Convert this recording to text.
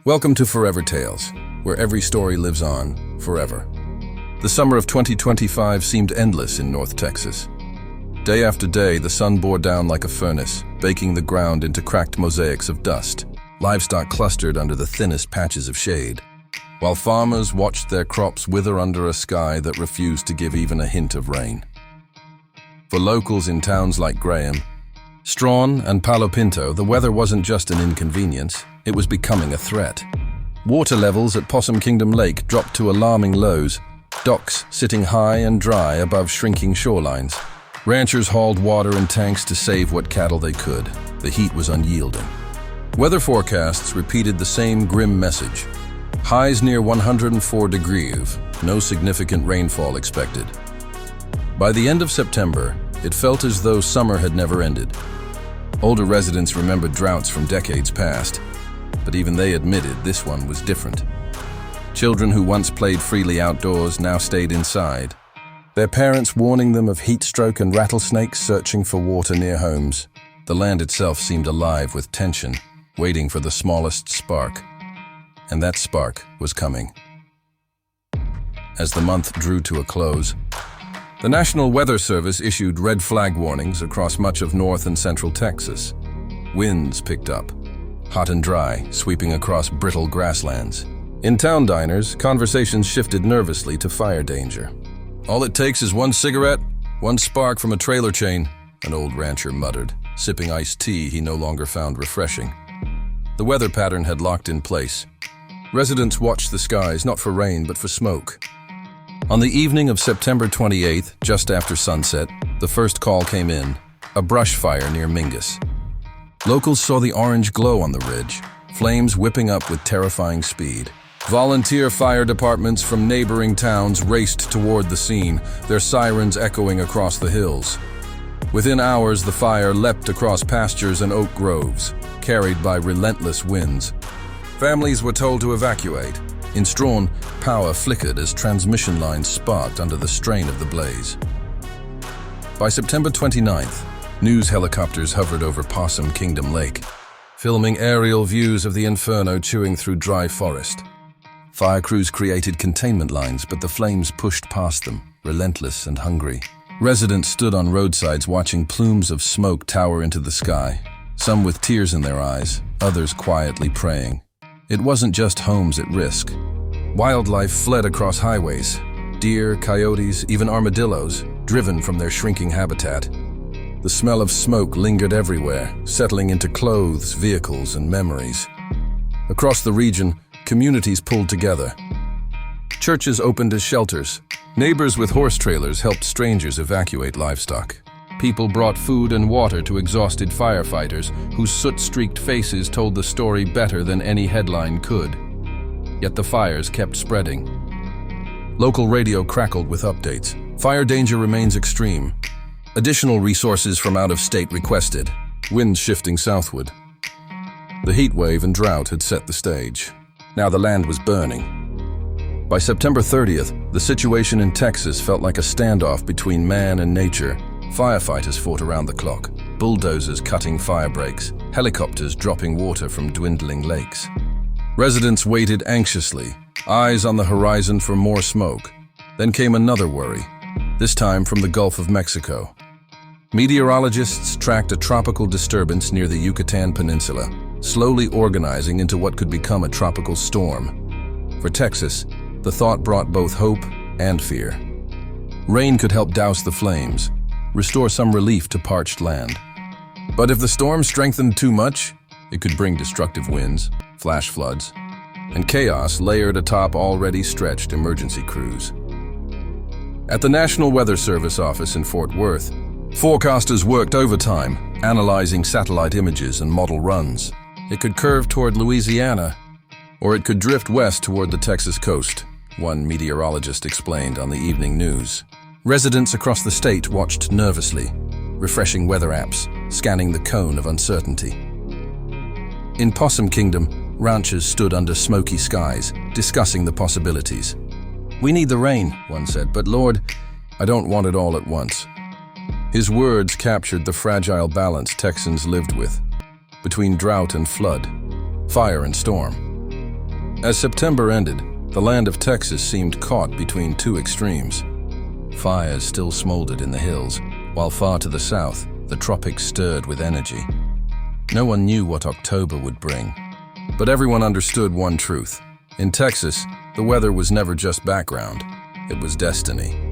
Welcome to Forever Tales, where every story lives on forever. The summer of 2025 seemed endless in North Texas. Day after day, the sun bore down like a furnace, baking the ground into cracked mosaics of dust. Livestock clustered under the thinnest patches of shade, while farmers watched their crops wither under a sky that refused to give even a hint of rain. For locals in towns like Graham, Strawn, and Palo Pinto, the weather wasn't just an inconvenience, it was becoming a threat. Water levels at Possum Kingdom Lake dropped to alarming lows, docks sitting high and dry above shrinking shorelines. Ranchers hauled water in tanks to save what cattle they could. The heat was unyielding. Weather forecasts repeated the same grim message. Highs near 104 degrees, no significant rainfall expected. By the end of September, it felt as though summer had never ended. Older residents remembered droughts from decades past, but even they admitted this one was different. Children who once played freely outdoors now stayed inside, their parents warning them of heat stroke and rattlesnakes searching for water near homes. The land itself seemed alive with tension, waiting for the smallest spark. And that spark was coming. As the month drew to a close, the National Weather Service issued red flag warnings across much of north and central Texas. Winds picked up, hot and dry, sweeping across brittle grasslands. In town diners, conversations shifted nervously to fire danger. "All it takes is one cigarette, one spark from a trailer chain," an old rancher muttered, sipping iced tea he no longer found refreshing. The weather pattern had locked in place. Residents watched the skies not for rain but for smoke. On the evening of September 28th, just after sunset, the first call came in, a brush fire near Mingus. Locals saw the orange glow on the ridge, flames whipping up with terrifying speed. Volunteer fire departments from neighboring towns raced toward the scene, their sirens echoing across the hills. Within hours, the fire leapt across pastures and oak groves, carried by relentless winds. Families were told to evacuate. In Strawn, power flickered as transmission lines sparked under the strain of the blaze. By September 29th, news helicopters hovered over Possum Kingdom Lake, filming aerial views of the inferno chewing through dry forest. Fire crews created containment lines, but the flames pushed past them, relentless and hungry. Residents stood on roadsides watching plumes of smoke tower into the sky, some with tears in their eyes, others quietly praying. It wasn't just homes at risk. Wildlife fled across highways. Deer, coyotes, even armadillos, driven from their shrinking habitat. The smell of smoke lingered everywhere, settling into clothes, vehicles, and memories. Across the region, communities pulled together. Churches opened as shelters. Neighbors with horse trailers helped strangers evacuate livestock. People brought food and water to exhausted firefighters whose soot-streaked faces told the story better than any headline could. Yet the fires kept spreading. Local radio crackled with updates. Fire danger remains extreme. Additional resources from out of state requested. Winds shifting southward. The heat wave and drought had set the stage. Now the land was burning. By September 30th, the situation in Texas felt like a standoff between man and nature. Firefighters fought around the clock, bulldozers cutting fire breaks, helicopters dropping water from dwindling lakes. Residents waited anxiously, eyes on the horizon for more smoke. Then came another worry, this time from the Gulf of Mexico. Meteorologists tracked a tropical disturbance near the Yucatan Peninsula, slowly organizing into what could become a tropical storm. For Texas, the thought brought both hope and fear. Rain could help douse the flames, restore some relief to parched land. But if the storm strengthened too much, it could bring destructive winds, flash floods, and chaos layered atop already stretched emergency crews. At the National Weather Service office in Fort Worth, forecasters worked overtime, analyzing satellite images and model runs. It could curve toward Louisiana, or it could drift west toward the Texas coast, one meteorologist explained on the evening news. Residents across the state watched nervously, refreshing weather apps, scanning the cone of uncertainty. In Possum Kingdom, ranchers stood under smoky skies, discussing the possibilities. "We need the rain," one said, "but Lord, I don't want it all at once." His words captured the fragile balance Texans lived with, between drought and flood, fire and storm. As September ended, the land of Texas seemed caught between two extremes. Fires still smoldered in the hills, while far to the south, the tropics stirred with energy. No one knew what October would bring, but everyone understood one truth. In Texas, the weather was never just background, it was destiny.